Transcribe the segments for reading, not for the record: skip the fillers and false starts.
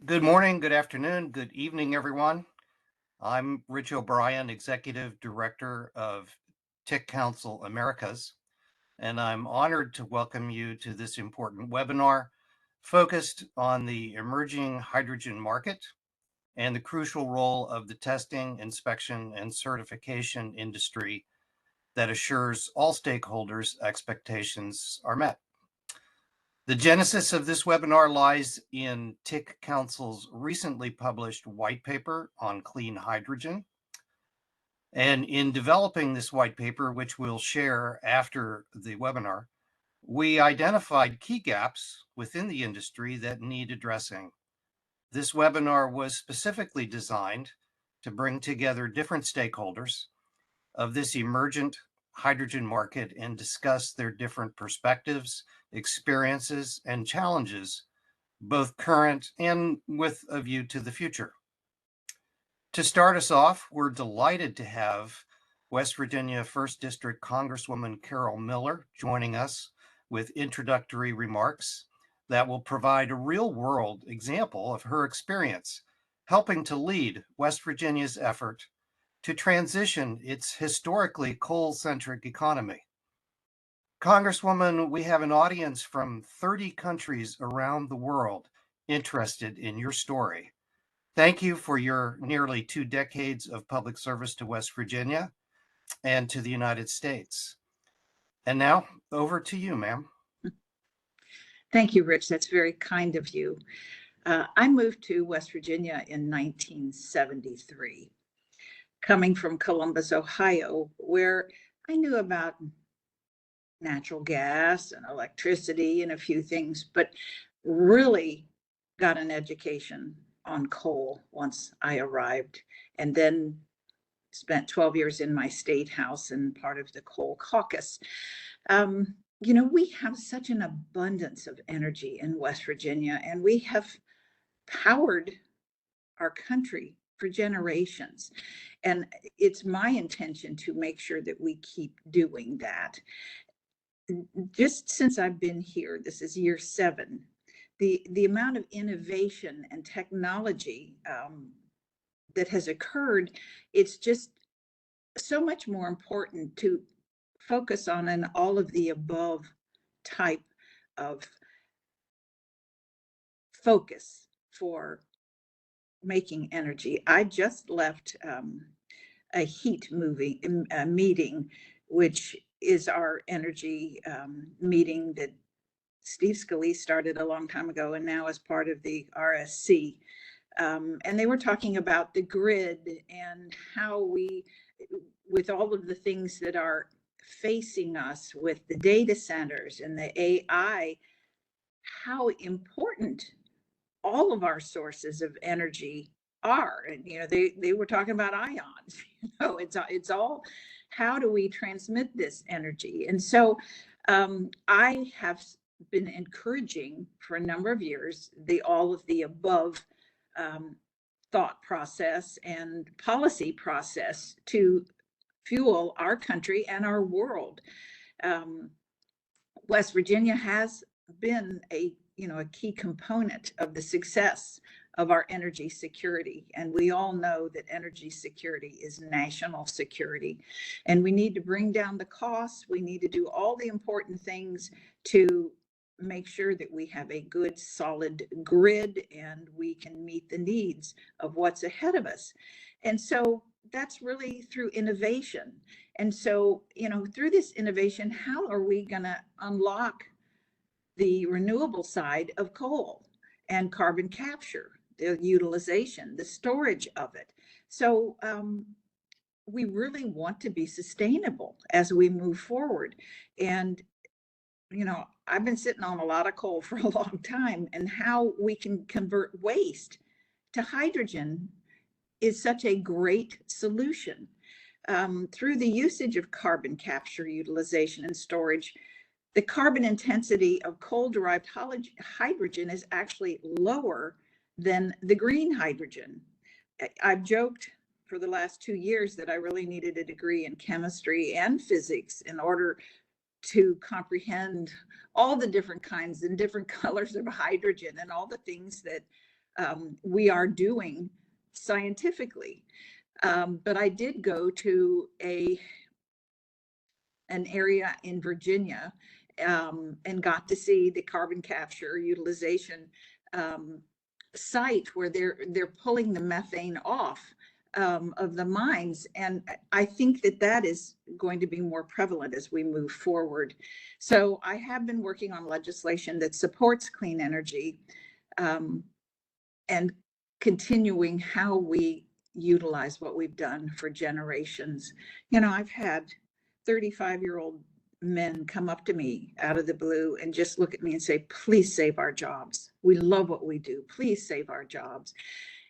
Good morning, good afternoon, good evening, everyone. I'm Rich O'Brien, Executive Director of TIC Council Americas, and I'm honored to welcome you to this important webinar focused on the emerging hydrogen market and the crucial role of the testing, inspection, and certification industry that assures all stakeholders' expectations are met. The genesis of this webinar lies in TIC Council's recently published white paper on clean hydrogen. And in developing this white paper, which we'll share after the webinar, we identified key gaps within the industry that need addressing. This webinar was specifically designed to bring together different stakeholders of this emergent hydrogen market and discuss their different perspectives, experiences, and challenges, both current and with a view to the future. To start us off, we're delighted to have West Virginia 1st District Congresswoman Carol Miller joining us with introductory remarks that will provide a real-world example of her experience helping to lead West Virginia's effort to transition its historically coal-centric economy. Congresswoman, we have an audience from 30 countries around the world interested in your story. Thank you for your nearly 2 decades of public service to West Virginia and to the United States. And now, over to you, ma'am. Thank you, Rich. That's very kind of you. I moved to West Virginia in 1973, coming from Columbus, Ohio, where I knew about natural gas and electricity and a few things, but really got an education on coal once I arrived, and then spent 12 years in my state house and part of the coal caucus. We have such an abundance of energy in West Virginia, and we have powered our country for generations. And it's my intention to make sure that we keep doing that. Just since I've been here, this is year 7, the amount of innovation and technology that has occurred, it's just so much more important to focus on an all of the above type of focus for making energy. I just left a heat meeting, which is our energy meeting that Steve Scalise started a long time ago and now is part of the RSC. And they were talking about the grid and how we, with all of the things that are facing us with the data centers and the AI, how important all of our sources of energy are. And they were talking about ions. It's all, how do we transmit this energy? And so I have been encouraging for a number of years the all of the above thought process and policy process to fuel our country and our world. West Virginia has been a key component of the success of our energy security. And we all know that energy security is national security. And we need to bring down the costs. We need to do all the important things to make sure that we have a good, solid grid and we can meet the needs of what's ahead of us. And so that's really through innovation. And so, through this innovation, how are we going to unlock the renewable side of coal and carbon capture, the utilization, the storage of it? So we really want to be sustainable as we move forward. And, I've been sitting on a lot of coal for a long time, and how we can convert waste to hydrogen is such a great solution. Through the usage of carbon capture, utilization, and storage, the carbon intensity of coal-derived hydrogen is actually lower than the green hydrogen. I've joked for the last 2 years that I really needed a degree in chemistry and physics in order to comprehend all the different kinds and different colors of hydrogen and all the things that we are doing scientifically. But I did go to an area in Virginia, and got to see the carbon capture utilization site where they're pulling the methane off of the mines. And I think that that is going to be more prevalent as we move forward. So I have been working on legislation that supports clean energy, and continuing how we utilize what we've done for generations. You know, I've had 35-year-old men come up to me out of the blue and just look at me and say, please save our jobs. We love what we do. Please save our jobs.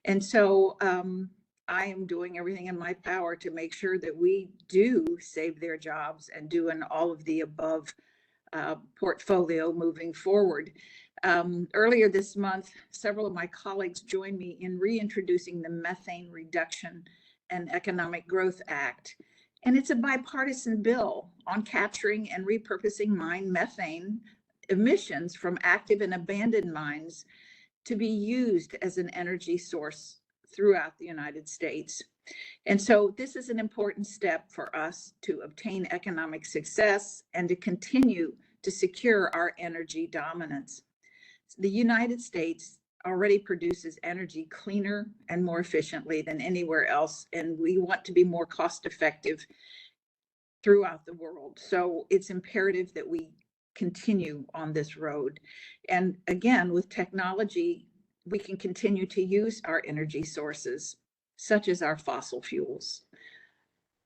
And so I am doing everything in my power to make sure that we do save their jobs and do an all of the above portfolio moving forward. Earlier this month, several of my colleagues joined me in reintroducing the Methane Reduction and Economic Growth Act. And it's a bipartisan bill on capturing and repurposing mine methane emissions from active and abandoned mines to be used as an energy source throughout the United States. And so this is an important step for us to obtain economic success and to continue to secure our energy dominance. The United States already produces energy cleaner and more efficiently than anywhere else, and we want to be more cost effective throughout the world. So it's imperative that we continue on this road. And again, with technology, we can continue to use our energy sources, such as our fossil fuels,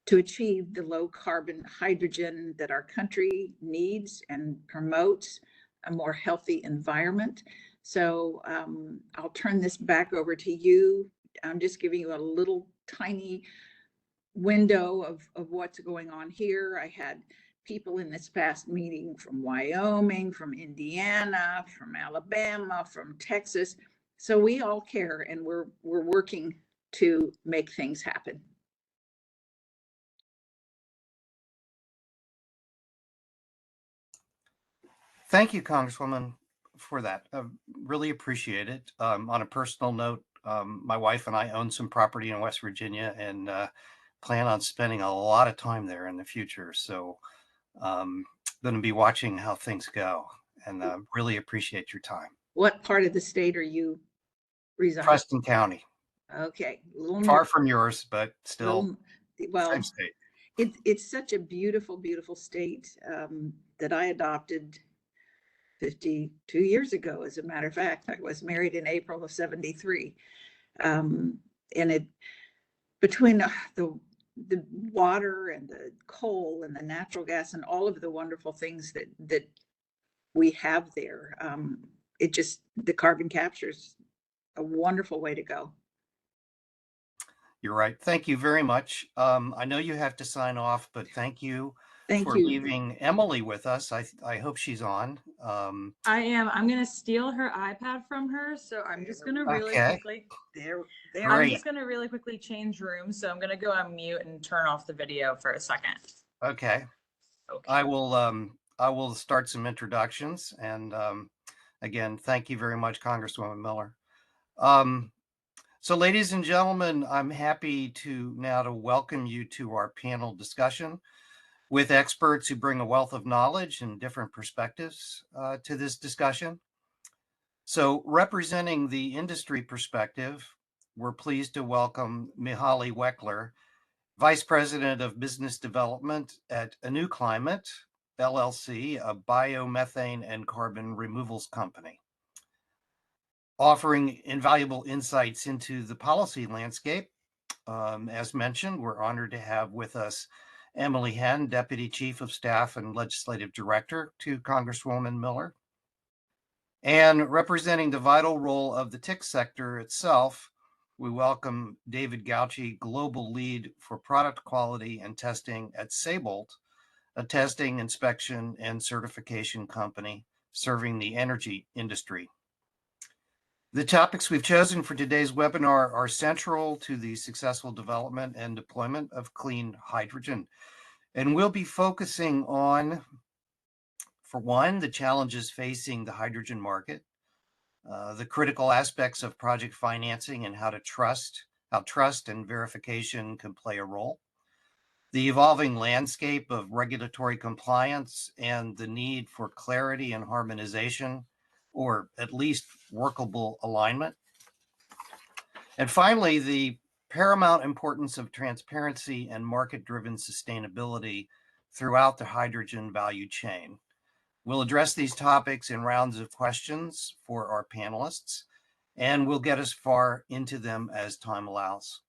to achieve the low carbon hydrogen that our country needs and promotes a more healthy environment. So I'll turn this back over to you. I'm just giving you a little tiny window of what's going on here. I had people in this past meeting from Wyoming, from Indiana, from Alabama, from Texas. So we all care, and we're working to make things happen. Thank you, Congresswoman, for that. Really appreciate it. On a personal note, my wife and I own some property in West Virginia and plan on spending a lot of time there in the future. So going to be watching how things go, and really appreciate your time. What part of the state are you residing? Preston County. Okay. Far from yours, but still well, same state. It's such a beautiful, beautiful state that I adopted 52 years ago. As a matter of fact, I was married in April of '73. And it, between the water and the coal and the natural gas and all of the wonderful things that we have there, it just, the carbon capture is a wonderful way to go. You're right. Thank you very much. I know you have to sign off, but thank you for leaving Emily with us. I hope she's on. I am. I'm going to steal her iPad from her. So I'm just going to really quickly. I'm just going to really quickly change rooms. So I'm going to go on mute and turn off the video for a second. Okay. I will start some introductions. And again, thank you very much, Congresswoman Miller. So ladies and gentlemen, I'm happy to welcome you to our panel discussion with experts who bring a wealth of knowledge and different perspectives to this discussion. So representing the industry perspective, we're pleased to welcome Mihaly Weckler, Vice President of Business Development at A New Climate, LLC, a biomethane and carbon removals company, offering invaluable insights into the policy landscape. As mentioned, we're honored to have with us Emily Henn, Deputy Chief of Staff and Legislative Director to Congresswoman Miller. And representing the vital role of the TIC sector itself, we welcome David Gauci, Global Lead for Product Quality and Testing at Saybolt, a testing, inspection, and certification company serving the energy industry. The topics we've chosen for today's webinar are central to the successful development and deployment of clean hydrogen. And we'll be focusing on, for one, the challenges facing the hydrogen market, the critical aspects of project financing and how trust and verification can play a role, the evolving landscape of regulatory compliance, and the need for clarity and harmonization, or at least workable alignment. And finally, the paramount importance of transparency and market-driven sustainability throughout the hydrogen value chain. We'll address these topics in rounds of questions for our panelists, and we'll get as far into them as time allows.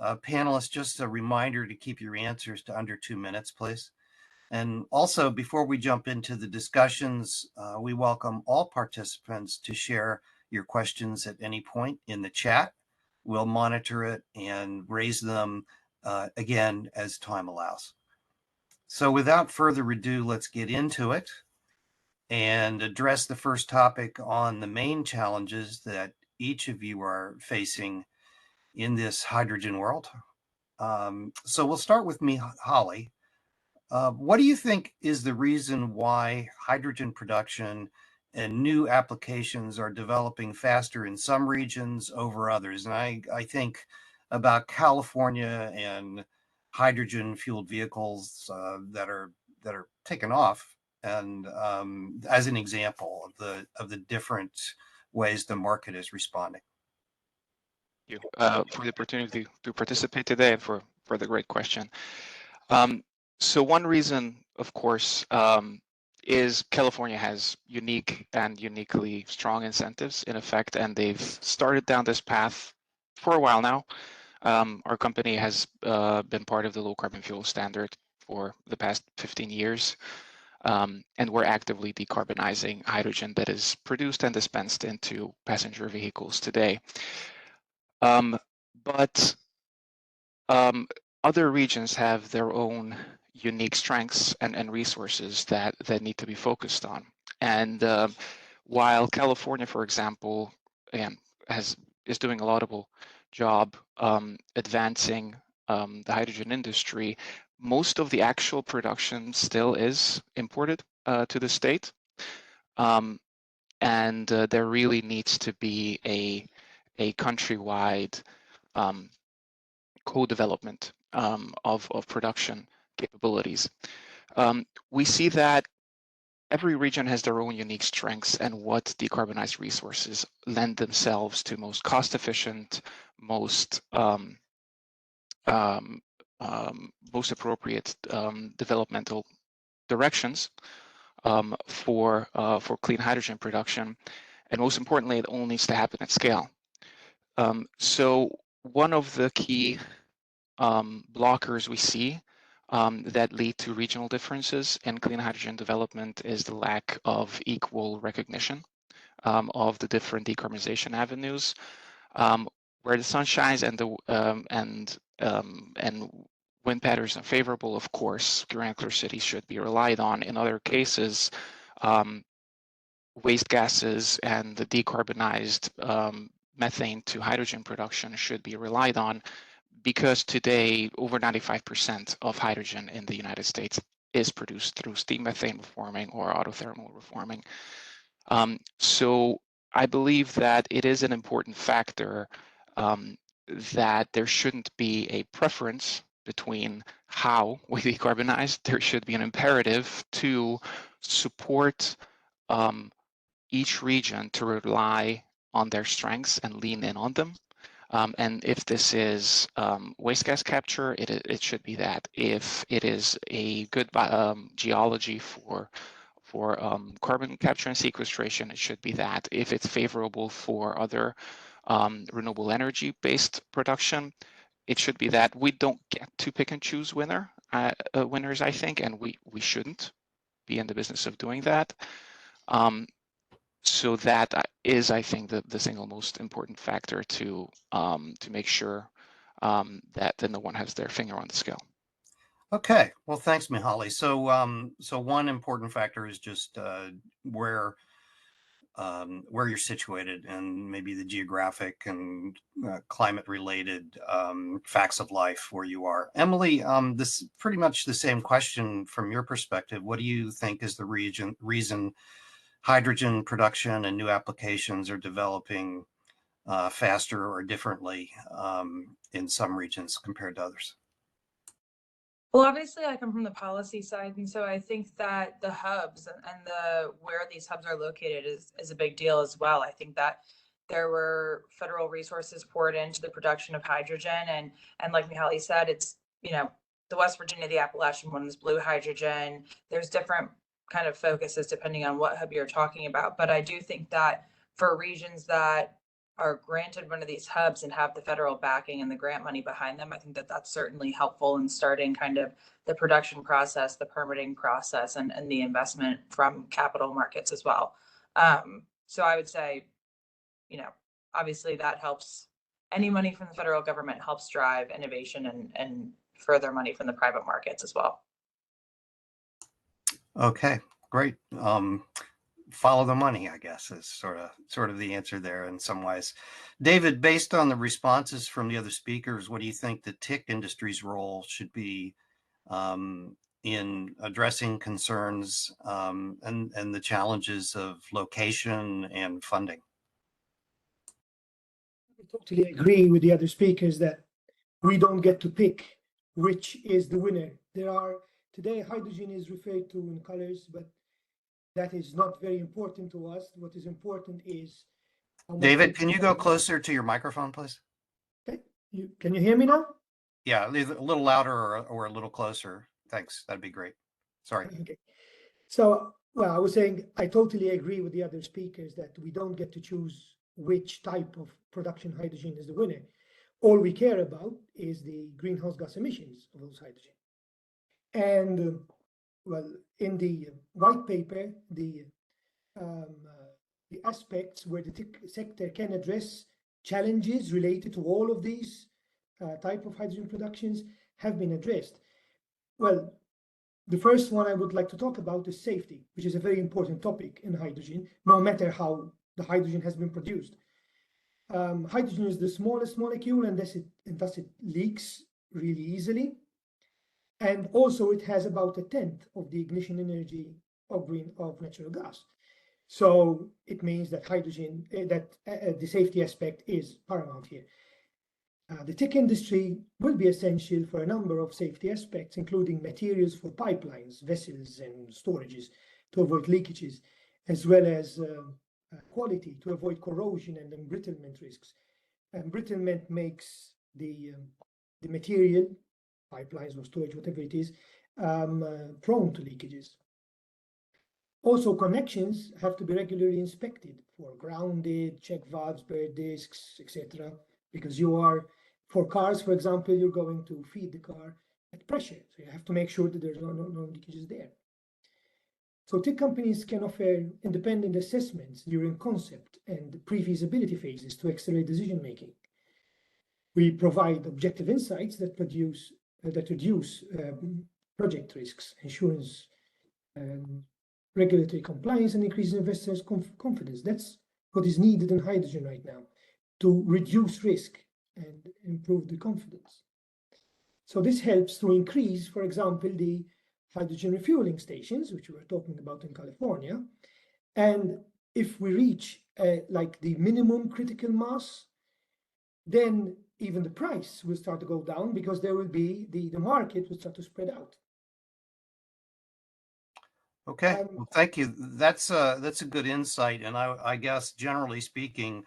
Panelists, just a reminder to keep your answers to under 2 minutes, please. And also, before we jump into the discussions, we welcome all participants to share your questions at any point in the chat. We'll monitor it and raise them again as time allows. So without further ado, let's get into it and address the first topic on the main challenges that each of you are facing in this hydrogen world. So we'll start with me, Holly. What do you think is the reason why hydrogen production and new applications are developing faster in some regions over others? And I think about California and hydrogen fueled vehicles that are taken off, and as an example of the different ways the market is responding. Thank you for the opportunity to participate today and for the great question. So one reason, of course, is California has unique and uniquely strong incentives in effect, and they've started down this path for a while now. Our company has been part of the low carbon fuel standard for the past 15 years, and we're actively decarbonizing hydrogen that is produced and dispensed into passenger vehicles today. But other regions have their own unique strengths and resources that need to be focused on. And while California, for example, again, is doing a laudable job advancing the hydrogen industry, most of the actual production still is imported to the state. And there really needs to be a countrywide co-development of production capabilities. We see that every region has their own unique strengths and what decarbonized resources lend themselves to most cost-efficient, most appropriate developmental directions for clean hydrogen production, and most importantly, it all needs to happen at scale. So one of the key blockers we see that lead to regional differences in clean hydrogen development is the lack of equal recognition of the different decarbonization avenues. Where the sun shines and wind patterns are favorable, of course, granular cities should be relied on. In other cases, waste gases and the decarbonized methane to hydrogen production should be relied on, because today over 95% of hydrogen in the United States is produced through steam methane reforming or autothermal reforming. So I believe that it is an important factor that there shouldn't be a preference between how we decarbonize. There should be an imperative to support each region to rely on their strengths and lean in on them. And if this is waste gas capture, it should be that. If it is a good geology for carbon capture and sequestration, it should be that. If it's favorable for other renewable energy-based production, it should be that. We don't get to pick and choose winners, I think, and we shouldn't be in the business of doing that. So that is, I think, the single most important factor to make sure that no one has their finger on the scale. Okay, well, thanks, Mihaly. So one important factor is just where you're situated, and maybe the geographic and climate-related facts of life where you are. Emily, this is pretty much the same question from your perspective. What do you think is the reason hydrogen production and new applications are developing faster or differently in some regions compared to others? Well, obviously I come from the policy side, and so I think that the hubs and the where these hubs are located is a big deal as well. I think that there were federal resources poured into the production of hydrogen, and like Mihaly said, it's, you know, the West Virginia, the Appalachian one is blue hydrogen. There's different kind of focuses depending on what hub you're talking about. But I do think that for regions that are granted one of these hubs and have the federal backing and the grant money behind them, I think that that's certainly helpful in starting kind of the production process, the permitting process, and the investment from capital markets as well. So I would say, you know, obviously that helps. Any money from the federal government helps drive innovation and further money from the private markets as well. Okay, great. Follow the money, I guess, is sort of the answer there in some ways. David, based on the responses from the other speakers, what do you think the TIC industry's role should be in addressing concerns and the challenges of location and funding? I totally agree with the other speakers that we don't get to pick which is the winner. Today, hydrogen is referred to in colors, but that is not very important to us. What is important is David, can you go closer to your microphone, please? Okay. Can you hear me now? Yeah, a little louder or a little closer. Thanks. That'd be great. Sorry. Okay. So, well, I was saying I totally agree with the other speakers that we don't get to choose which type of production hydrogen is the winner. All we care about is the greenhouse gas emissions of those hydrogen. And well, in the white paper, the aspects where the TIC sector can address challenges related to all of these type of hydrogen productions have been addressed. Well, the first one I would like to talk about is safety, which is a very important topic in hydrogen, no matter how the hydrogen has been produced. Hydrogen is the smallest molecule, and thus it leaks really easily. And also it has about 1/10 of the ignition energy of natural gas. So it means that hydrogen, the safety aspect is paramount here. The TIC industry will be essential for a number of safety aspects, including materials for pipelines, vessels, and storages to avoid leakages, as well as quality to avoid corrosion and embrittlement risks. Embrittlement makes the material, pipelines or storage, whatever it is, prone to leakages. Also, connections have to be regularly inspected for grounded, check valves, bare discs, etc. Because for cars, for example, you're going to feed the car at pressure. So you have to make sure that there's no leakages there. So TIC companies can offer independent assessments during concept and pre-feasibility phases to accelerate decision making. We provide objective insights that reduce project risks, insurance, regulatory compliance, and increase investors' confidence. That's what is needed in hydrogen right now, to reduce risk and improve the confidence. So this helps to increase, for example, the hydrogen refueling stations, which we were talking about in California. And if we reach like the minimum critical mass, then even the price will start to go down, because there will be the market will start to spread out. Okay, well, thank you. That's a good insight. And I guess generally speaking,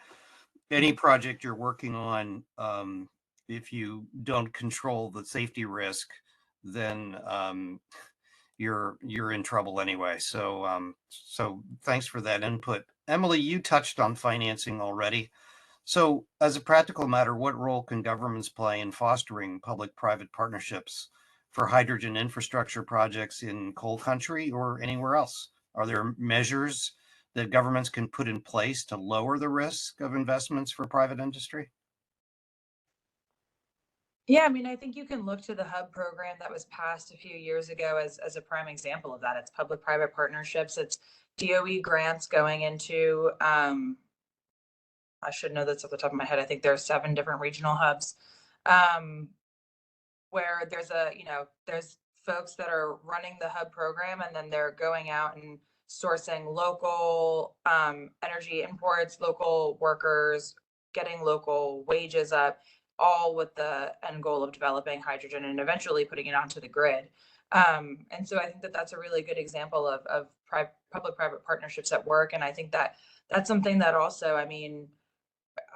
any project you're working on, if you don't control the safety risk, then you're in trouble anyway. So so thanks for that input. Emily, you touched on financing already. So as a practical matter, what role can governments play in fostering public-private partnerships for hydrogen infrastructure projects in coal country or anywhere else? Are there measures that governments can put in place to lower the risk of investments for private industry? Yeah, I mean, I think you can look to the hub program that was passed a few years ago as a prime example of that. It's public-private partnerships. It's DOE grants going into, I should know this off the top of my head. I think there are 7 different regional hubs where there's there's folks that are running the hub program, and then they're going out and sourcing local energy imports, local workers, getting local wages up, all with the end goal of developing hydrogen and eventually putting it onto the grid. And so I think that that's a really good example of public-private partnerships at work. And I think that that's something that also, I mean,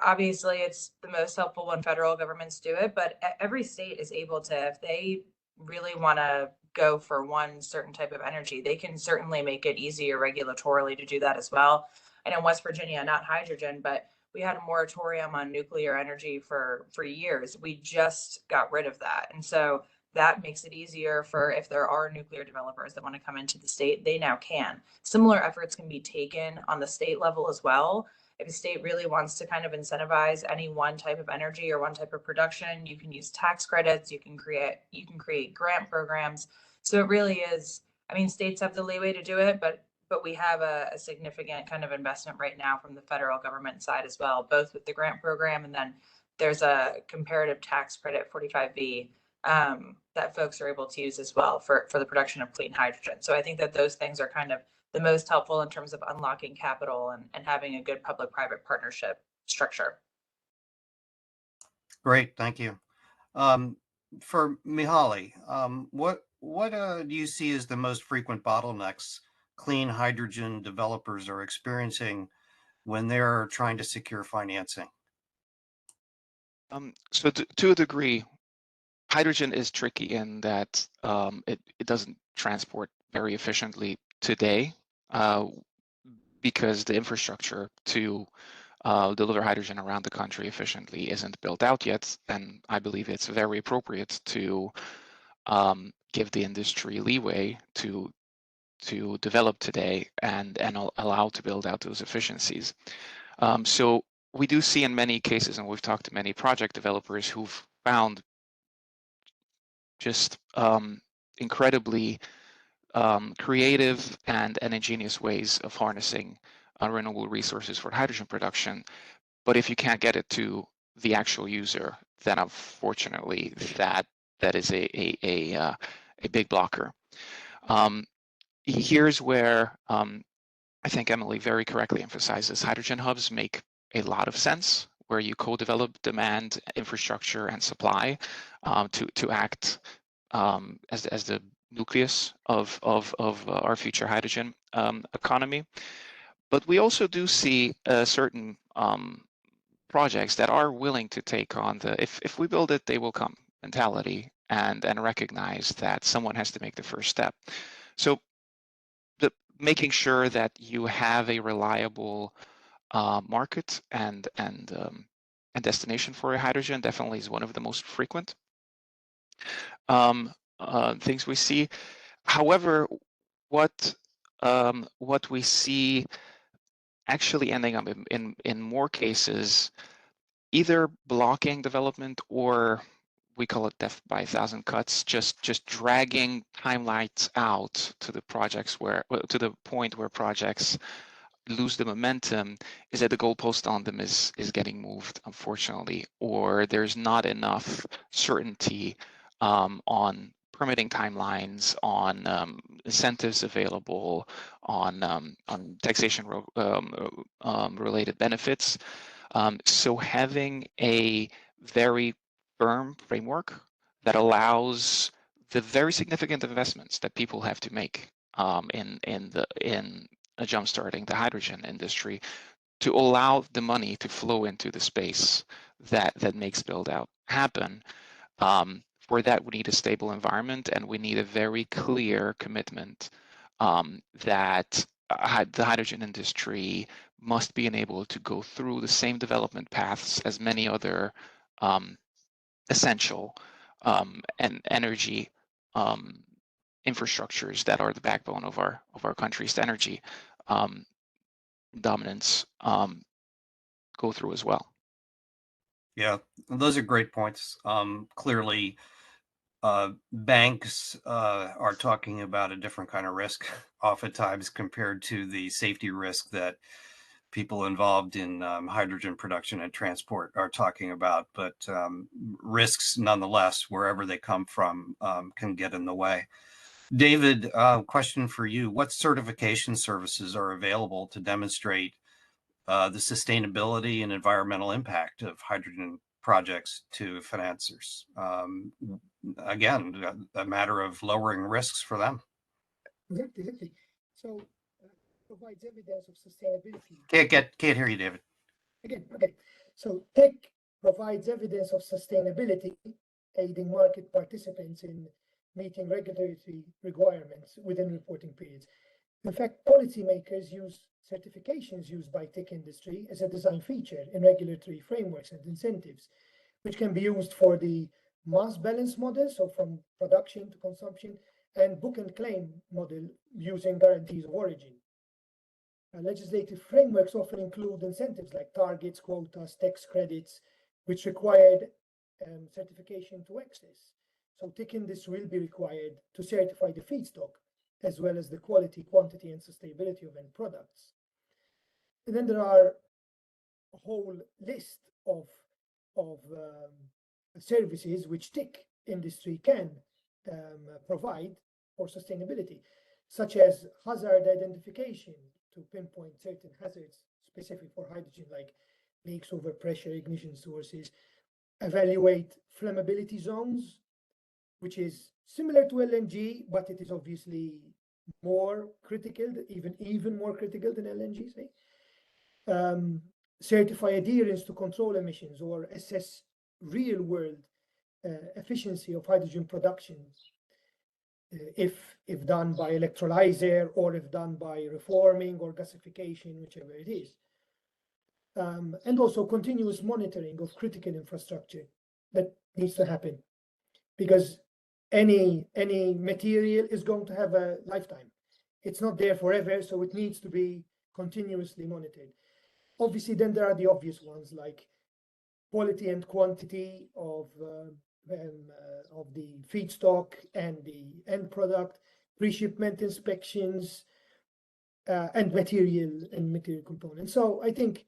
obviously it's the most helpful when federal governments do it, but every state is able to, if they really want to go for one certain type of energy, they can certainly make it easier regulatorily to do that as well. And in West Virginia, not hydrogen, but we had a moratorium on nuclear energy for years. We just got rid of that. And so that makes it easier for, if there are nuclear developers that want to come into the state, they now can. Similar efforts can be taken on the state level as well. If a state really wants to kind of incentivize any one type of energy or one type of production, you can use tax credits, you can create grant programs. So it really is, I mean, states have the leeway to do it, but we have a significant kind of investment right now from the federal government side as well, both with the grant program, and then there's a comparative tax credit 45V that folks are able to use as well for the production of clean hydrogen. So I think that those things are kind of the most helpful in terms of unlocking capital and having a good public-private partnership structure. Great, thank you. For Mihaly, what do you see as the most frequent bottlenecks clean hydrogen developers are experiencing when they're trying to secure financing? So to a degree, hydrogen is tricky in that it doesn't transport very efficiently today because the infrastructure to deliver hydrogen around the country efficiently isn't built out yet. And I believe it's very appropriate to give the industry leeway to develop today and allow to build out those efficiencies. So we do see in many cases, and we've talked to many project developers who've found just incredibly creative and ingenious ways of harnessing renewable resources for hydrogen production. But if you can't get it to the actual user, then unfortunately that is a big blocker. Here's where I think Emily very correctly emphasizes hydrogen hubs make a lot of sense, where you co-develop demand, infrastructure, and supply to act as the nucleus of our future hydrogen economy. But we also do see certain projects that are willing to take on the if we build it, they will come mentality and recognize that someone has to make the first step. So making sure that you have a reliable market and destination for your hydrogen definitely is one of the most frequent things we see. However, what we see actually ending up in more cases either blocking development, or we call it death by a thousand cuts, just dragging timelines out to the projects to the point where projects lose the momentum, is that the goalpost on them is getting moved, unfortunately, or there's not enough certainty on permitting timelines, on incentives available, on taxation related benefits. So having a very firm framework that allows the very significant investments that people have to make in jumpstarting the hydrogen industry, to allow the money to flow into the space that makes build out happen. For that, we need a stable environment, and we need a very clear commitment that the hydrogen industry must be enabled to go through the same development paths as many other essential and energy infrastructures that are the backbone of our country's energy dominance go through as well. Yeah, those are great points. Clearly, banks are talking about a different kind of risk oftentimes compared to the safety risk that people involved in hydrogen production and transport are talking about. But risks, nonetheless, wherever they come from, can get in the way. David, question for you. What certification services are available to demonstrate the sustainability and environmental impact of hydrogen projects to financiers? Again, a matter of lowering risks for them. Exactly. So provides evidence of sustainability. Can't hear you, David. Again, okay. So tech provides evidence of sustainability, aiding market participants in meeting regulatory requirements within reporting periods. In fact, policymakers use certifications used by tech industry as a design feature in regulatory frameworks and incentives, which can be used for the mass balance model, so from production to consumption, and book and claim model using guarantees of origin. Legislative frameworks often include incentives like targets, quotas, tax credits, which required certification to access. So TIC industry will be required to certify the feedstock, as well as the quality, quantity, and sustainability of end products. And then there are a whole list of services which TIC industry can provide for sustainability, such as hazard identification to pinpoint certain hazards specific for hydrogen, like leaks, overpressure, ignition sources, evaluate flammability zones, which is similar to LNG, but it is obviously more critical, even more critical than LNG, say. Certify adherence to control emissions or assess real world efficiency of hydrogen production, if done by electrolyzer or if done by reforming or gasification, whichever it is. And also continuous monitoring of critical infrastructure that needs to happen, because any material is going to have a lifetime. It's not there forever, so it needs to be continuously monitored. Obviously, then there are the obvious ones like quality and quantity of the feedstock and the end product, pre-shipment inspections, and material components. So I think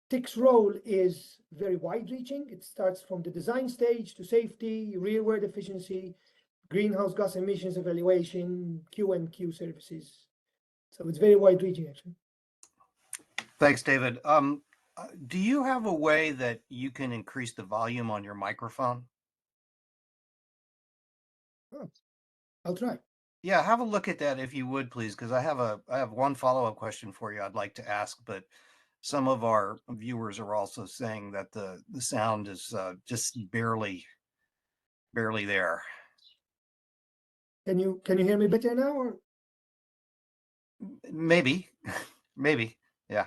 TIC's role is very wide-reaching. It starts from the design stage to safety, real-world efficiency, greenhouse gas emissions evaluation, Q&Q services. So it's very wide-reaching, actually. Thanks, David. Do you have a way that you can increase the volume on your microphone? Oh, I'll try. Yeah, have a look at that if you would, please, because I have one follow-up question for you I'd like to ask, but some of our viewers are also saying that the sound is just barely there. Can you hear me better now, or? Maybe, maybe, yeah.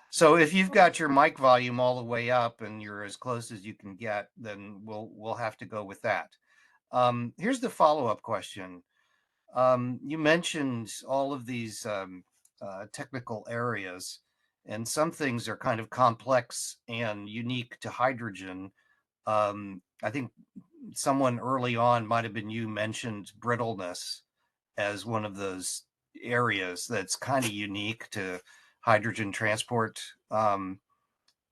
So if you've got your mic volume all the way up and you're as close as you can get, then we'll have to go with that. Here's the follow-up question. You mentioned all of these technical areas, and some things are kind of complex and unique to hydrogen. I think someone early on, might have been you, mentioned brittleness as one of those areas that's kind of unique to hydrogen transport.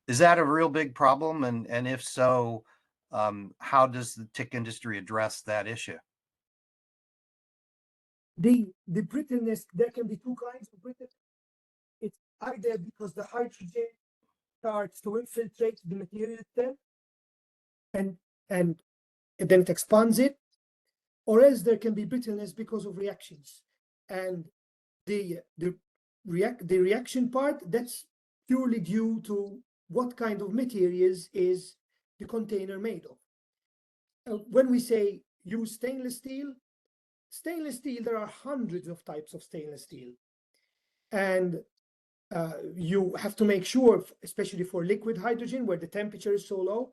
Is that a real big problem? And if so, how does the TIC industry address that issue? The brittleness, there can be two kinds of brittleness. It's either because the hydrogen starts to infiltrate the material itself and then it expands it, or else there can be brittleness because of reactions. And the reaction part, that's purely due to what kind of materials is the container made of. When we say use stainless steel, there are hundreds of types of stainless steel. And you have to make sure, especially for liquid hydrogen, where the temperature is so low,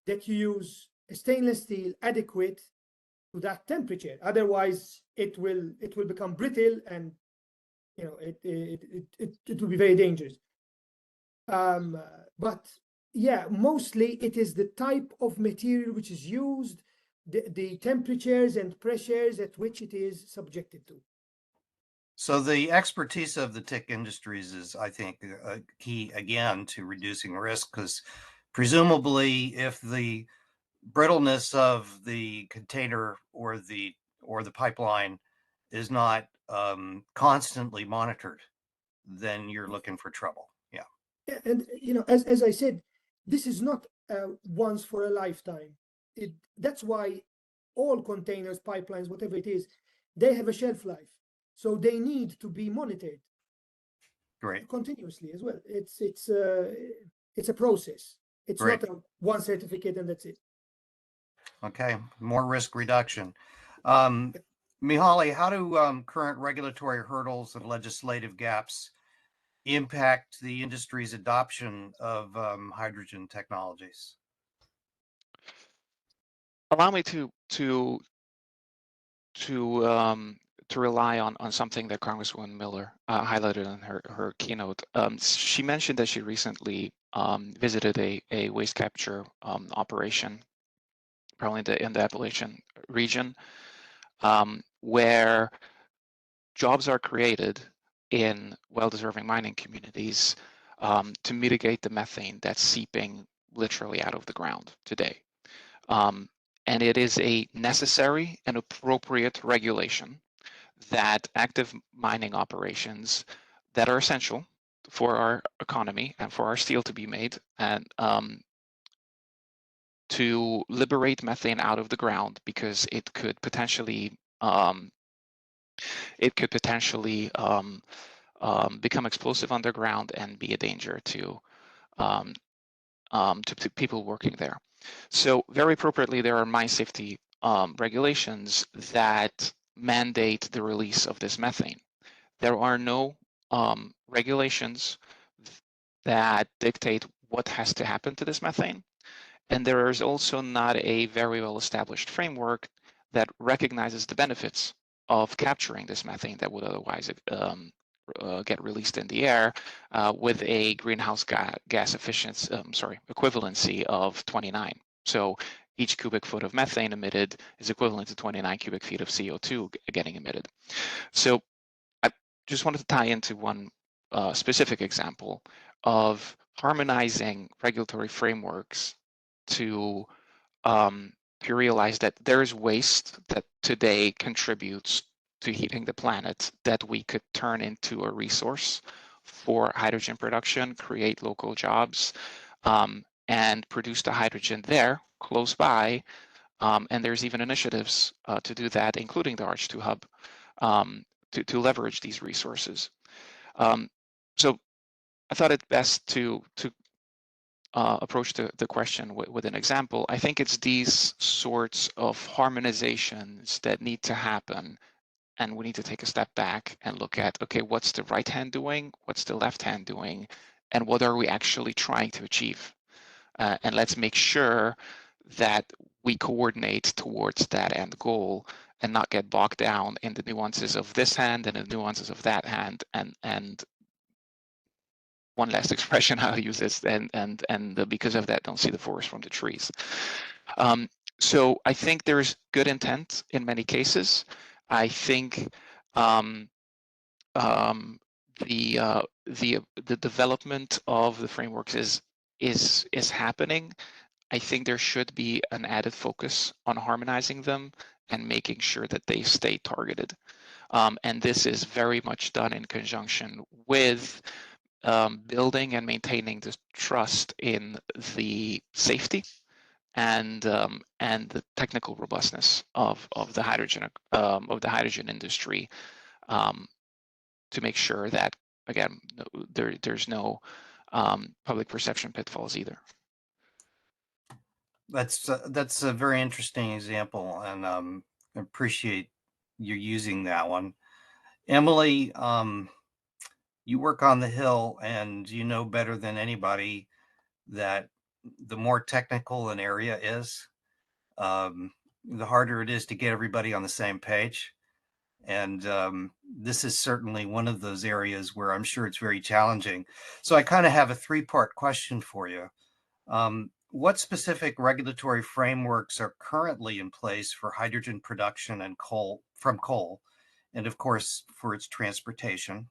that you use a stainless steel adequate to that temperature. Otherwise, it will become brittle, and it will be very dangerous. But yeah, mostly it is the type of material which is used, the temperatures and pressures at which it is subjected to. So the expertise of the TIC industries is, I think, a key again to reducing risk, because presumably if the brittleness of the container or the pipeline is not constantly monitored, then you're looking for trouble. Yeah. And as I said, this is not once for a lifetime. That's why all containers, pipelines, whatever it is, they have a shelf life, so they need to be monitored Great. continuously as well. It's a process. It's Great. not a one certificate and that's it. Okay, more risk reduction. Mihaly, how do current regulatory hurdles and legislative gaps impact the industry's adoption of hydrogen technologies? Allow me to rely on something that Congresswoman Miller highlighted in her keynote. She mentioned that she recently visited a waste capture operation, probably in the Appalachian region, where jobs are created in well-deserving mining communities to mitigate the methane that's seeping literally out of the ground today. And it is a necessary and appropriate regulation that active mining operations that are essential for our economy and for our steel to be made and to liberate methane out of the ground, because it could potentially become explosive underground and be a danger to people working there. So very appropriately, there are mine safety regulations that mandate the release of this methane. There are no regulations that dictate what has to happen to this methane. And there is also not a very well-established framework that recognizes the benefits of capturing this methane that would otherwise get released in the air with a greenhouse gas equivalency of 29. So each cubic foot of methane emitted is equivalent to 29 cubic feet of CO2 getting emitted. So I just wanted to tie into one specific example of harmonizing regulatory frameworks to realize that there is waste that today contributes to heating the planet that we could turn into a resource for hydrogen production, create local jobs, and produce the hydrogen there close by. And there's even initiatives to do that, including the Arch2 Hub, to leverage these resources. So I thought it best to approach the question with an example. I think it's these sorts of harmonizations that need to happen, and we need to take a step back and look at, okay, what's the right hand doing, what's the left hand doing, and what are we actually trying to achieve? And let's make sure that we coordinate towards that end goal and not get bogged down in the nuances of this hand and the nuances of that hand, and one last expression I'll use this, and because of that, don't see the forest from the trees. So I think there's good intent in many cases. I think the development of the frameworks is happening. I think there should be an added focus on harmonizing them and making sure that they stay targeted. And this is very much done in conjunction with building and maintaining the trust in the safety and the technical robustness of the hydrogen industry, to make sure that, again, there's no public perception pitfalls either. That's a very interesting example, and I appreciate you using that one. Emily, you work on the Hill, and you know better than anybody that the more technical an area is, the harder it is to get everybody on the same page. And this is certainly one of those areas where I'm sure it's very challenging. So I kind of have a three-part question for you. What specific regulatory frameworks are currently in place for hydrogen production and from coal, and of course for its transportation?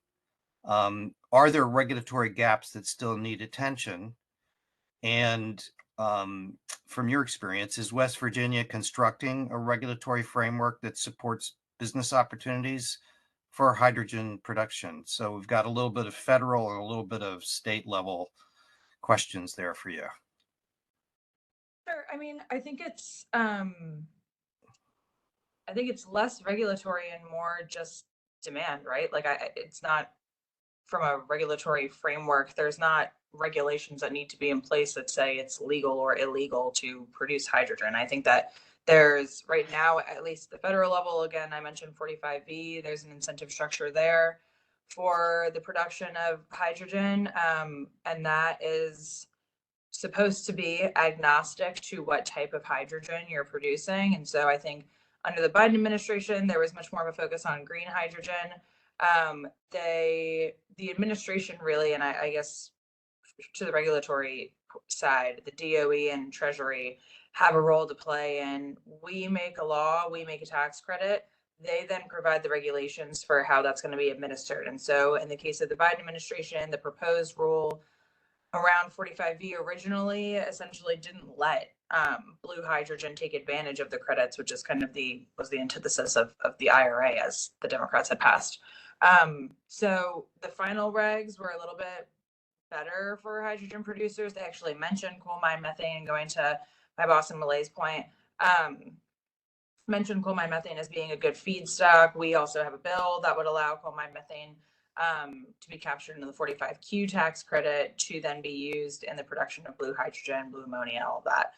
Are there regulatory gaps that still need attention? And from your experience, is West Virginia constructing a regulatory framework that supports business opportunities for hydrogen production. So we've got a little bit of federal and a little bit of state level questions there for you. Sure. I mean, I think it's less regulatory and more just demand, right? Like it's not from a regulatory framework. There's not regulations that need to be in place that say it's legal or illegal to produce hydrogen. I think that there's right now, at least at the federal level, again, I mentioned 45V, there's an incentive structure there for the production of hydrogen. And that is supposed to be agnostic to what type of hydrogen you're producing. And so I think under the Biden administration, there was much more of a focus on green hydrogen. The administration really, and I guess to the regulatory side, the DOE and Treasury have a role to play in. We make a law, we make a tax credit. They then provide the regulations for how that's going to be administered. And so in the case of the Biden administration, the proposed rule around 45V originally essentially didn't let blue hydrogen take advantage of the credits, which is kind of was the antithesis of the IRA as the Democrats had passed. So the final regs were a little bit better for hydrogen producers. They actually mentioned coal mine methane, going to my boss and Malay's point. Mentioned coal mine methane as being a good feedstock. We also have a bill that would allow coal mine methane to be captured in the 45Q tax credit to then be used in the production of blue hydrogen, blue ammonia, all of that.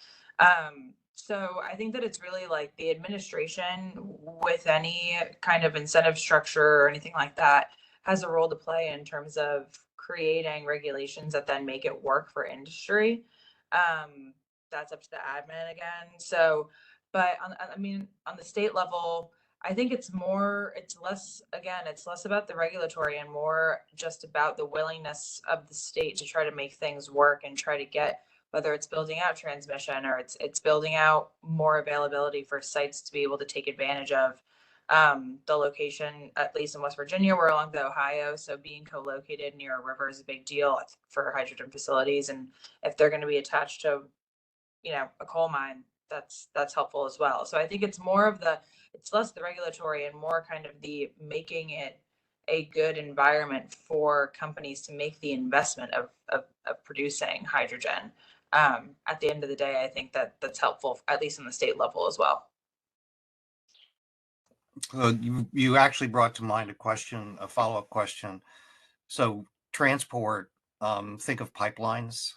So I think that it's really like the administration with any kind of incentive structure or anything like that has a role to play in terms of creating regulations that then make it work for industry. That's up to the admin again. So, but on the state level, I think it's less about the regulatory and more just about the willingness of the state to try to make things work and try to get, whether it's building out transmission or it's building out more availability for sites to be able to take advantage of the location, at least in West Virginia, we're along the Ohio. So being co-located near a river is a big deal for hydrogen facilities. And if they're going to be attached to, a coal mine, that's helpful as well. So I think it's less the regulatory and more kind of the making it a good environment for companies to make the investment of producing hydrogen. At the end of the day, I think that's helpful, at least in the state level as well. You actually brought to mind a follow-up question. So transport, think of pipelines.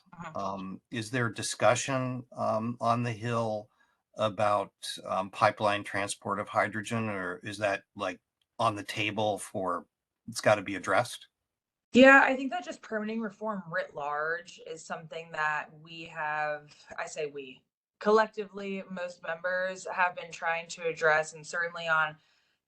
Is there discussion on the Hill about pipeline transport of hydrogen, or is that like on the table it's got to be addressed? Yeah, I think that just permitting reform writ large is something that we collectively, most members have been trying to address, and certainly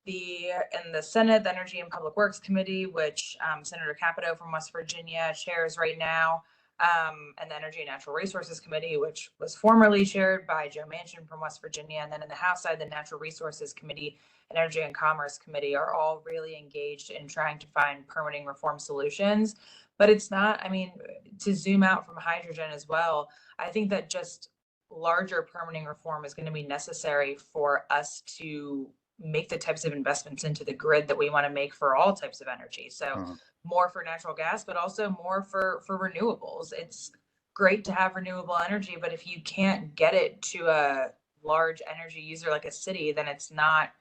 in the Senate, the Energy and Public Works Committee, which Senator Capito from West Virginia chairs right now, and the Energy and Natural Resources Committee, which was formerly chaired by Joe Manchin from West Virginia. And then in the House side, the Natural Resources Committee and Energy and Commerce Committee are all really engaged in trying to find permitting reform solutions. But it's not, to zoom out from hydrogen as well, I think that just larger permitting reform is going to be necessary for us to make the types of investments into the grid that we want to make for all types of energy. So more for natural gas, but also more for renewables. It's great to have renewable energy, but if you can't get it to a large energy user like a city, then it's not,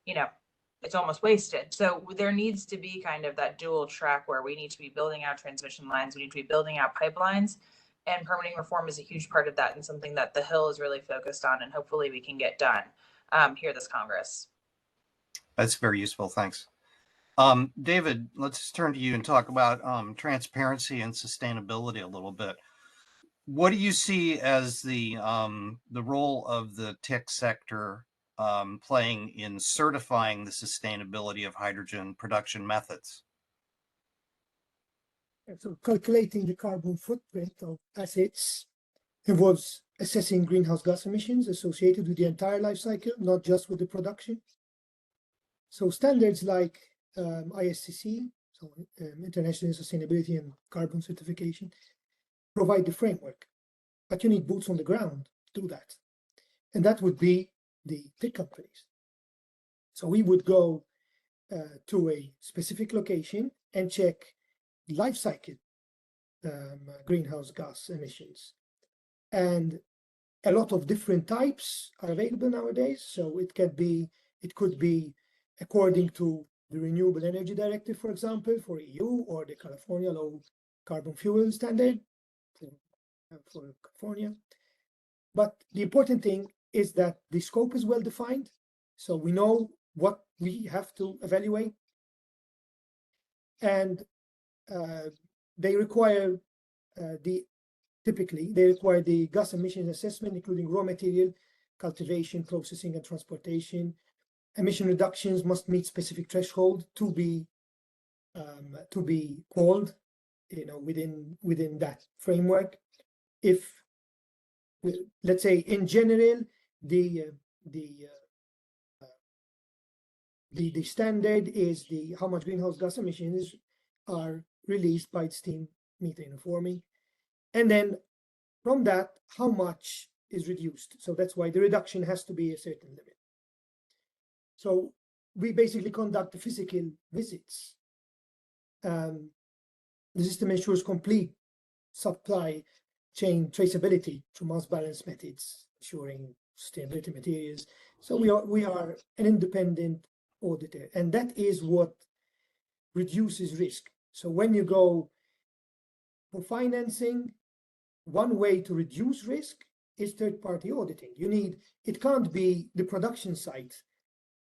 it's almost wasted. So there needs to be kind of that dual track where we need to be building out transmission lines, we need to be building out pipelines, and permitting reform is a huge part of that and something that the Hill is really focused on, and hopefully we can get done here this Congress. That's very useful. Thanks. David, let's turn to you and talk about transparency and sustainability a little bit. What do you see as the role of the TIC sector playing in certifying the sustainability of hydrogen production methods? So calculating the carbon footprint of assets involves assessing greenhouse gas emissions associated with the entire life cycle, not just with the production. So standards like ISCC, so International Sustainability and Carbon Certification, provide the framework, but you need boots on the ground to do that. And that would be the TIC companies. So we would go to a specific location and check life cycle greenhouse gas emissions. And a lot of different types are available nowadays. So it could be according to the Renewable Energy Directive, for example, for EU, or the California Low Carbon Fuel Standard for California. But the important thing is that the scope is well defined. So we know what we have to evaluate. And they require typically, they require the gas emissions assessment, including raw material, cultivation, processing, and transportation. Emission reductions must meet specific threshold to be called, within that framework. If, let's say, in general, the standard is how much greenhouse gas emissions are released by steam methane reforming, and then from that, how much is reduced. So that's why the reduction has to be a certain limit. So we basically conduct the physical visits. The system ensures complete supply chain traceability through mass balance methods, ensuring sustainability materials. So we are an independent auditor, and that is what reduces risk. So when you go for financing, one way to reduce risk is third-party auditing. It can't be the production site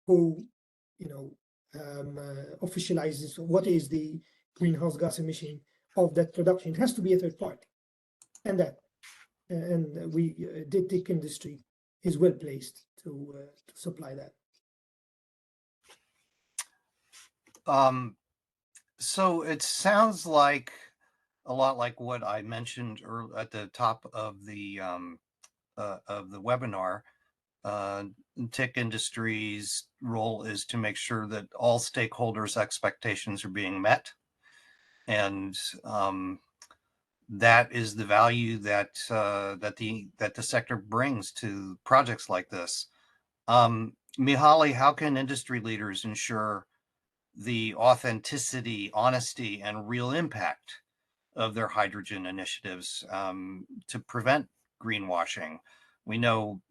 who, officializes what is the greenhouse gas emission of that production. It has to be a third party, and the TIC industry is well placed to supply that. So it sounds like a lot like what I mentioned at the top of the webinar. TIC Industries' role is to make sure that all stakeholders' expectations are being met, and that is the value that the sector brings to projects like this. Mihaly, how can industry leaders ensure the authenticity, honesty, and real impact of their hydrogen initiatives to prevent greenwashing? We know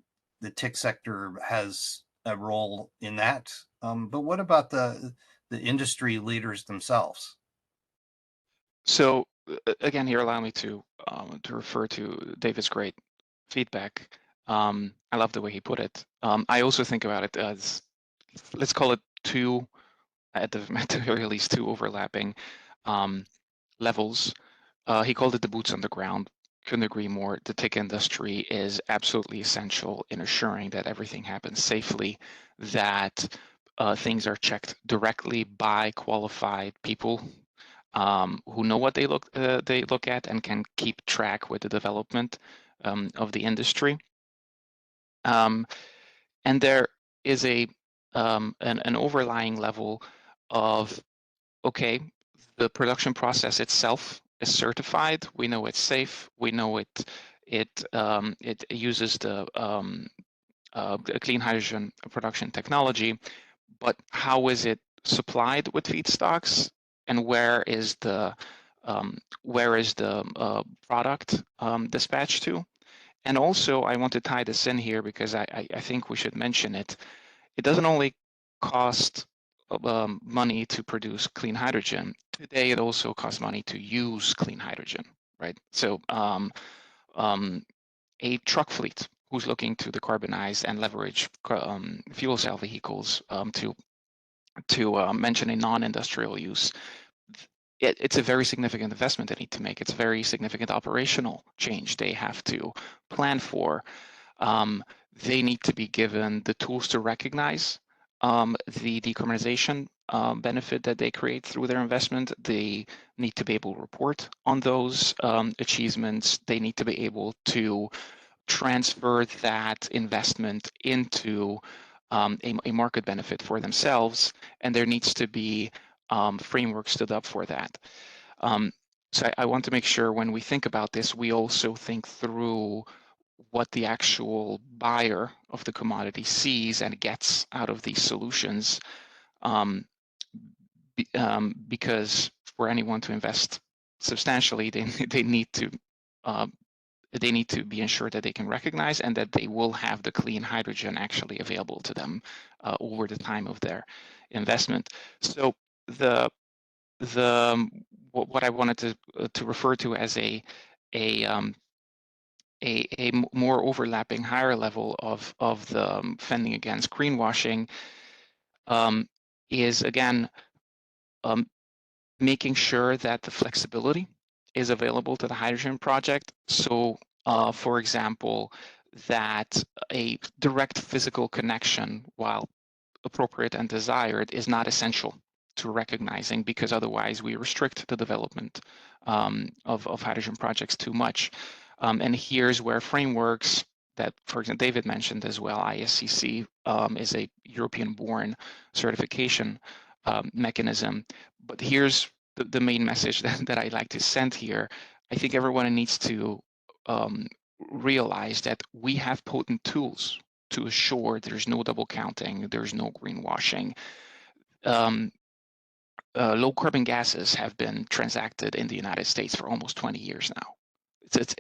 the TIC sector has a role in that, but what about the industry leaders themselves? So again, here allow me to refer to David's great feedback. I love the way he put it. I also think about it as, let's call it two, at the very least, two overlapping levels. He called it the boots on the ground. Couldn't agree more. The TIC industry is absolutely essential in assuring that everything happens safely, that things are checked directly by qualified people who know what they look at and can keep track with the development of the industry. And there is an overlying level of, okay, the production process itself is certified. We know it's safe. We know it uses the clean hydrogen production technology, but how is it supplied with feedstocks, and where is the product dispatched to? And also, I want to tie this in here because I think we should mention it. It doesn't only cost money to produce clean hydrogen. Today, it also costs money to use clean hydrogen, right? So a truck fleet who's looking to decarbonize and leverage fuel cell vehicles to mention a non-industrial use, it's a very significant investment they need to make. It's a very significant operational change they have to plan for. They need to be given the tools to recognize the decarbonization benefit that they create through their investment. They need to be able to report on those achievements. They need to be able to transfer that investment into a market benefit for themselves, and there needs to be framework stood up for that. So I want to make sure when we think about this, we also think through what the actual buyer of the commodity sees and gets out of these solutions, because for anyone to invest substantially, they need to be ensured that they can recognize and that they will have the clean hydrogen actually available to them over the time of their investment. So what I wanted to refer to as a more overlapping higher level of the fending against greenwashing is again making sure that the flexibility is available to the hydrogen project. So, for example, that a direct physical connection, while appropriate and desired, is not essential to recognizing, because otherwise we restrict the development of hydrogen projects too much. And here's where frameworks that, for example, David mentioned as well, ISCC is a European-born certification mechanism. But here's the main message that I'd like to send here. I think everyone needs to realize that we have potent tools to assure there's no double counting, there's no greenwashing. Low carbon gases have been transacted in the United States for almost 20 years now.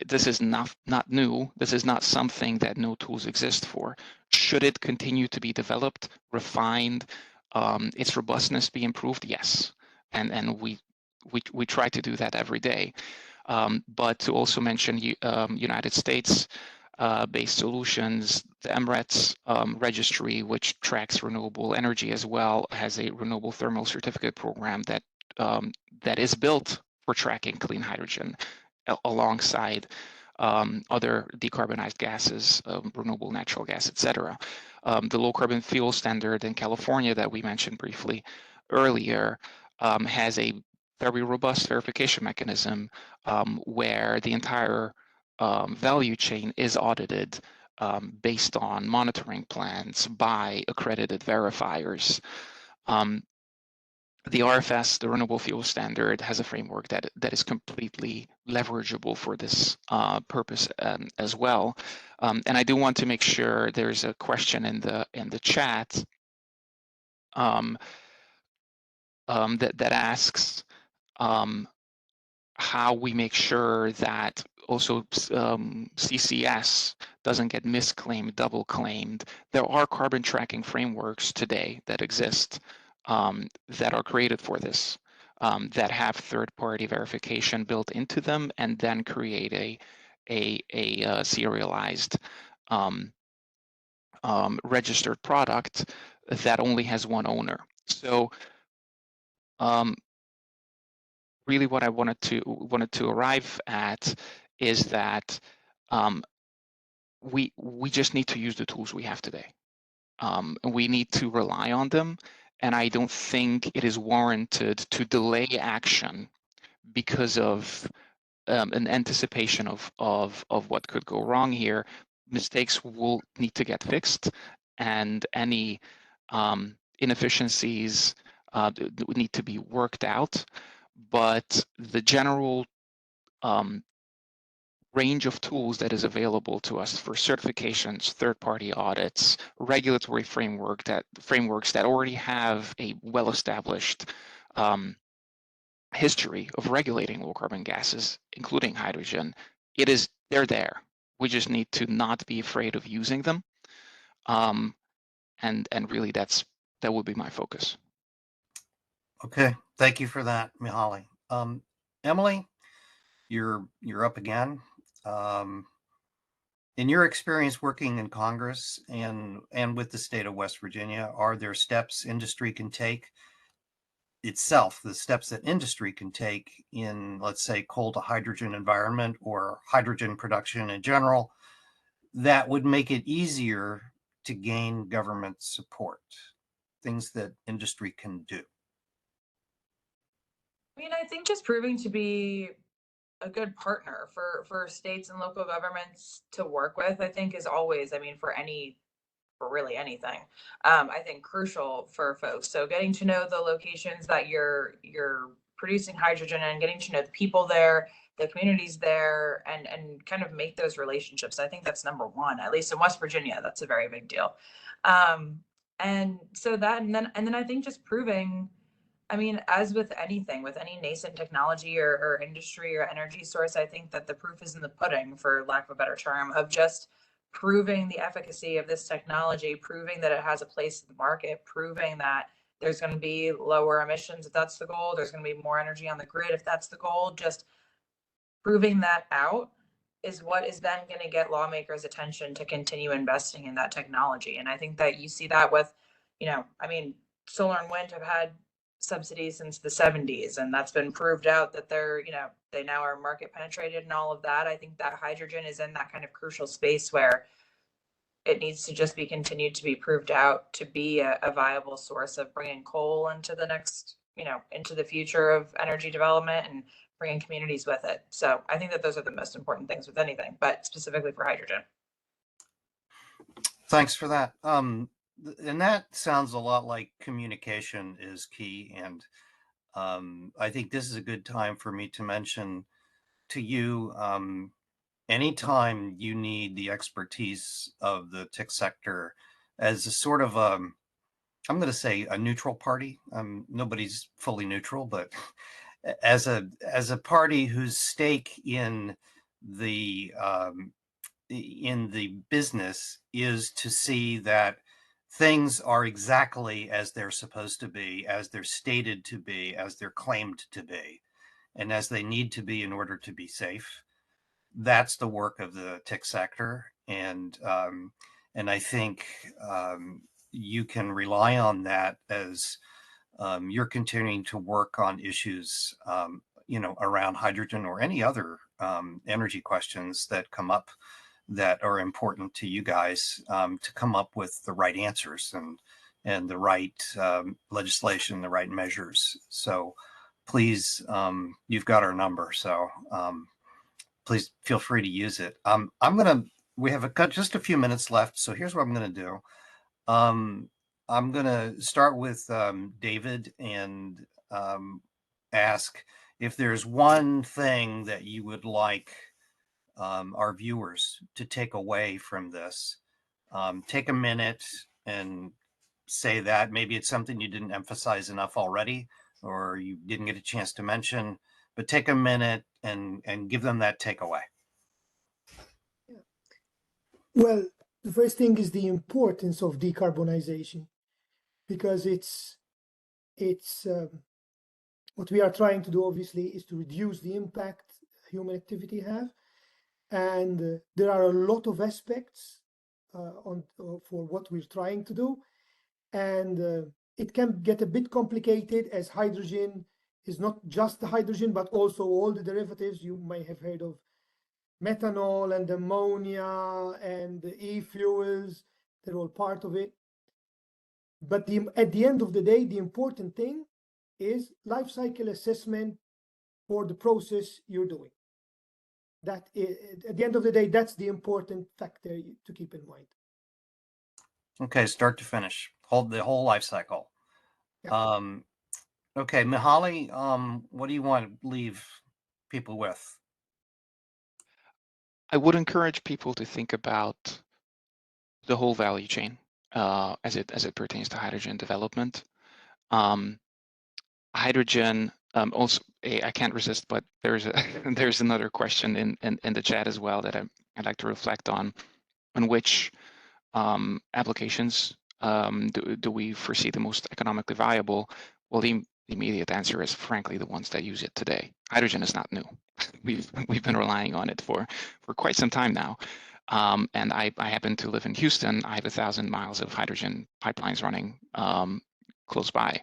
This is not new. This is not something that no tools exist for. Should it continue to be developed, refined, its robustness be improved? Yes, and we try to do that every day. But to also mention United States based solutions, the MRETS registry, which tracks renewable energy as well, has a renewable thermal certificate program that that is built for tracking clean hydrogen alongside other decarbonized gases, renewable natural gas, etc. The low carbon fuel standard in California that we mentioned briefly earlier has a very robust verification mechanism where the entire value chain is audited based on monitoring plans by accredited verifiers. The RFS, the Renewable Fuel Standard, has a framework that is completely leverageable for this purpose as well. And I do want to make sure there's a question in the chat that asks how we make sure that also CCS doesn't get misclaimed, double claimed. There are carbon tracking frameworks today that exist that are created for this, that have third-party verification built into them, and then create a serialized registered product that only has one owner. So really what I wanted to arrive at is that we just need to use the tools we have today. We need to rely on them, and I don't think it is warranted to delay action because of an anticipation of what could go wrong here. Mistakes will need to get fixed, and any inefficiencies need to be worked out. But the general range of tools that is available to us for certifications, third-party audits, regulatory frameworks that already have a well-established history of regulating low carbon gases, including hydrogen, they're there. We just need to not be afraid of using them. And really that would be my focus. Okay, thank you for that, Mihaly. Emily, you're up again. In your experience working in Congress and with the state of West Virginia, are there steps industry can take itself, the steps that industry can take in, let's say, coal to hydrogen environment or hydrogen production in general, that would make it easier to gain government support? Things that industry can do. I mean, I think just proving to be a good partner for states and local governments to work with, I think is always, I mean, for really anything, I think crucial for folks. So getting to know the locations that you're producing hydrogen in, getting to know the people there, the communities there, and kind of make those relationships. I think that's number one, at least in West Virginia. That's a very big deal. And so that, and then I think just proving, I mean, as with anything, with any nascent technology or industry or energy source, I think that the proof is in the pudding, for lack of a better term, of just proving the efficacy of this technology, proving that it has a place in the market, proving that there's going to be lower emissions if that's the goal, there's going to be more energy on the grid if that's the goal. Just proving that out is what is then going to get lawmakers' attention to continue investing in that technology. And I think that you see that with, I mean, solar and wind have had subsidies since the 70s, and that's been proved out that they're, they now are market penetrated and all of that. I think that hydrogen is in that kind of crucial space where it needs to just be continued to be proved out to be a viable source of bringing coal into the next, into the future of energy development, and bringing communities with it. So I think that those are the most important things with anything, but specifically for hydrogen. Thanks for that. And that sounds a lot like communication is key. And I think this is a good time for me to mention to you, anytime you need the expertise of the TIC sector as a sort of, I'm going to say a neutral party. Nobody's fully neutral, but as a party whose stake in the business is to see that things are exactly as they're supposed to be, as they're stated to be, as they're claimed to be, and as they need to be in order to be safe. That's the work of the TIC sector, and I think you can rely on that as you're continuing to work on issues, around hydrogen or any other energy questions that come up that are important to you guys, to come up with the right answers and the right legislation, the right measures. So please, you've got our number. So please feel free to use it. We have just a few minutes left. So here's what I'm going to do. I'm going to start with David and ask if there's one thing that you would like our viewers to take away from this. Take a minute and say that. Maybe it's something you didn't emphasize enough already, or you didn't get a chance to mention, but take a minute and give them that takeaway. Well, the first thing is the importance of decarbonization, because it's what we are trying to do, obviously, is to reduce the impact human activity have. And there are a lot of aspects for what we're trying to do. And it can get a bit complicated, as hydrogen is not just the hydrogen, but also all the derivatives. You may have heard of methanol and ammonia and the e-fuels. They're all part of it. But at the end of the day, the important thing is life cycle assessment for the process you're doing. That is, at the end of the day, that's the important factor to keep in mind. Okay, start to finish, the whole life cycle. Yeah. Okay, Mihaly, what do you want to leave people with? I would encourage people to think about the whole value chain as it pertains to hydrogen development. Hydrogen, also, I can't resist, but there's another question in the chat as well that I'd like to reflect on which applications do we foresee the most economically viable. Well, the immediate answer is, frankly, the ones that use it today. Hydrogen is not new. We've been relying on it for quite some time now. And I happen to live in Houston. I have 1,000 miles of hydrogen pipelines running close by.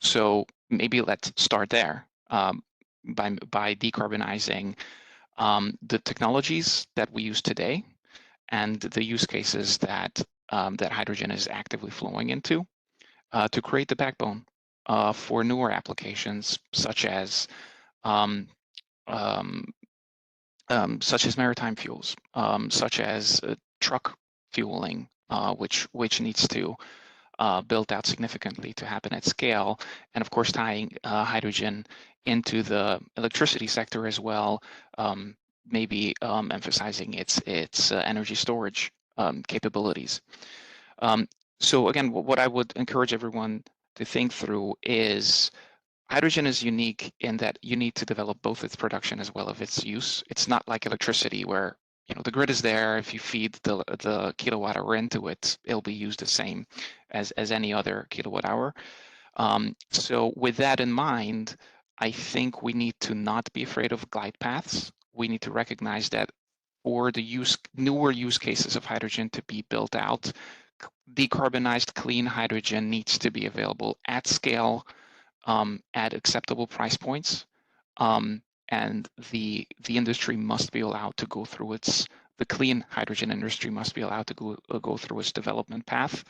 So maybe let's start there by decarbonizing the technologies that we use today and the use cases that hydrogen is actively flowing into, to create the backbone for newer applications such as maritime fuels, such as truck fueling, which needs to built out significantly to happen at scale. And of course, tying hydrogen into the electricity sector as well, maybe emphasizing its energy storage capabilities. So again, what I would encourage everyone to think through is hydrogen is unique in that you need to develop both its production as well as its use. It's not like electricity where the grid is there. If you feed the kilowatt hour into it, it'll be used the same as any other kilowatt hour. So with that in mind, I think we need to not be afraid of glide paths. We need to recognize that for the newer use cases of hydrogen to be built out, decarbonized clean hydrogen needs to be available at scale, at acceptable price points, and the industry must be allowed to go through the clean hydrogen industry must be allowed to go through its development path.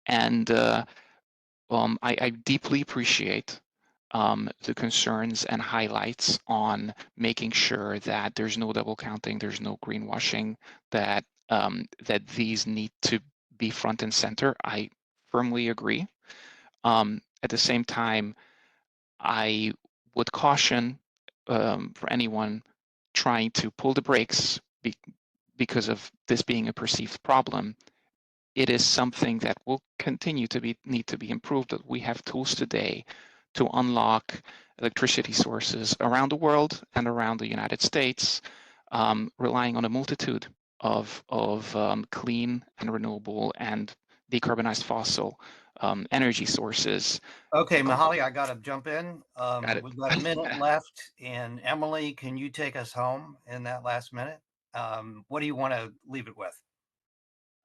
And I deeply appreciate the concerns and highlights on making sure that there's no double counting, there's no greenwashing, that these need to be front and center. I firmly agree. At the same time, I would caution for anyone trying to pull the brakes because of this being a perceived problem. It is something that will continue to need to be improved. That we have tools today to unlock electricity sources around the world and around the United States, relying on a multitude of clean and renewable and decarbonized fossil energy sources. Okay, Mihaly, I got to jump in. Got it. We've got a minute left, and Emily, can you take us home in that last minute? What do you want to leave it with?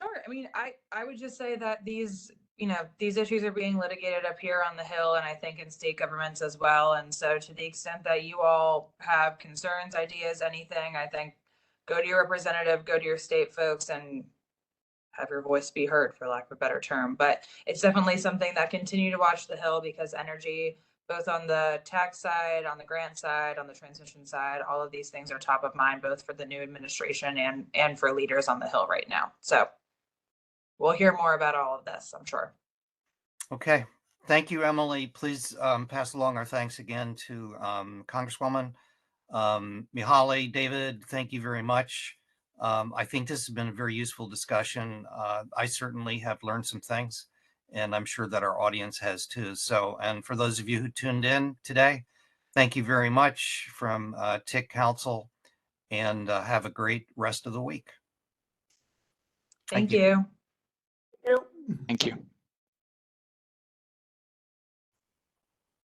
Sure. I mean, I would just say that these issues are being litigated up here on the Hill, and I think in state governments as well. And so to the extent that you all have concerns, ideas, anything, I think go to your representative, go to your state folks, and have your voice be heard, for lack of a better term. But it's definitely something that continue to watch the Hill, because energy, both on the tax side, on the grant side, on the transmission side, all of these things are top of mind, both for the new administration and for leaders on the Hill right now. So we'll hear more about all of this, I'm sure. Okay. Thank you, Emily. Please pass along our thanks again to Congresswoman. Mihaly, David, thank you very much. I think this has been a very useful discussion. I certainly have learned some things, and I'm sure that our audience has too. So, and for those of you who tuned in today, thank you very much from TIC Council, and have a great rest of the week. Thank you. Thank you.